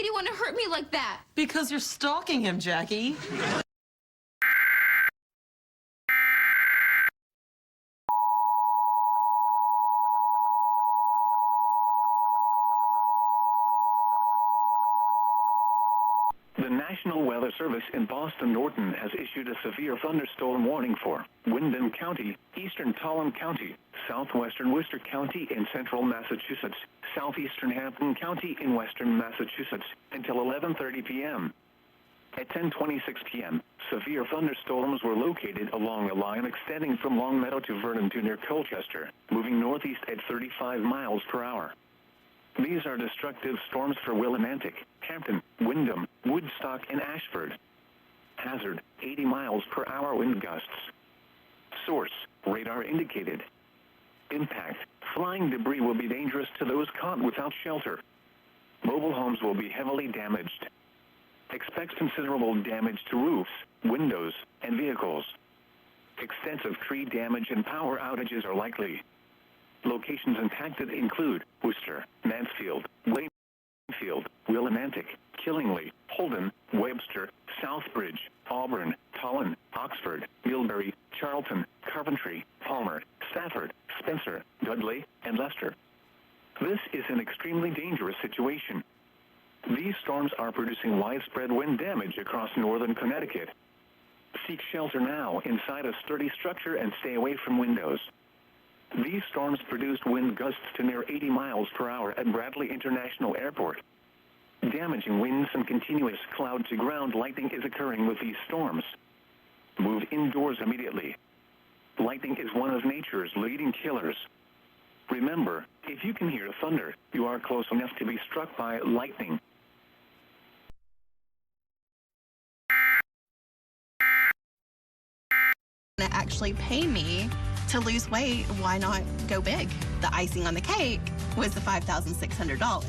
do you want to hurt me like that? Because you're stalking him, Jackie. The National Weather Service in Boston-Norton has issued a severe thunderstorm warning for Wyndham County, eastern Tolland County, southwestern Worcester County in central Massachusetts, southeastern Hampton County in western Massachusetts until 11:30 p.m. At 10:26 p.m., severe thunderstorms were located along a line extending from Longmeadow to Vernon to near Colchester, moving northeast at 35 miles per hour. These are destructive storms for Willimantic, Hampton, Wyndham, Woodstock, and Ashford. Hazard, 80 miles per hour wind gusts. Source, radar indicated. Impact, flying debris will be dangerous to those caught without shelter. Mobile homes will be heavily damaged. Expect considerable damage to roofs, windows, and vehicles. Extensive tree damage and power outages are likely. Locations impacted include Worcester, Mansfield, Wakefield, Willimantic, Killingly, Holden, Webster, Southbridge, Auburn, Tolland, Oxford, Millbury, Charlton, Coventry, Palmer, Stafford, Spencer, Dudley, and Leicester. This is an extremely dangerous situation. These storms are producing widespread wind damage across northern Connecticut. Seek shelter now inside a sturdy structure and stay away from windows. These storms produced wind gusts to near 80 miles per hour at Bradley International Airport. Damaging winds and continuous cloud-to-ground lightning is occurring with these storms. Move indoors immediately. Lightning is one of nature's leading killers. Remember, if you can hear thunder, you are close enough to be struck by lightning. Actually pay me to lose weight, why not go big? The icing on the cake was the $5,600.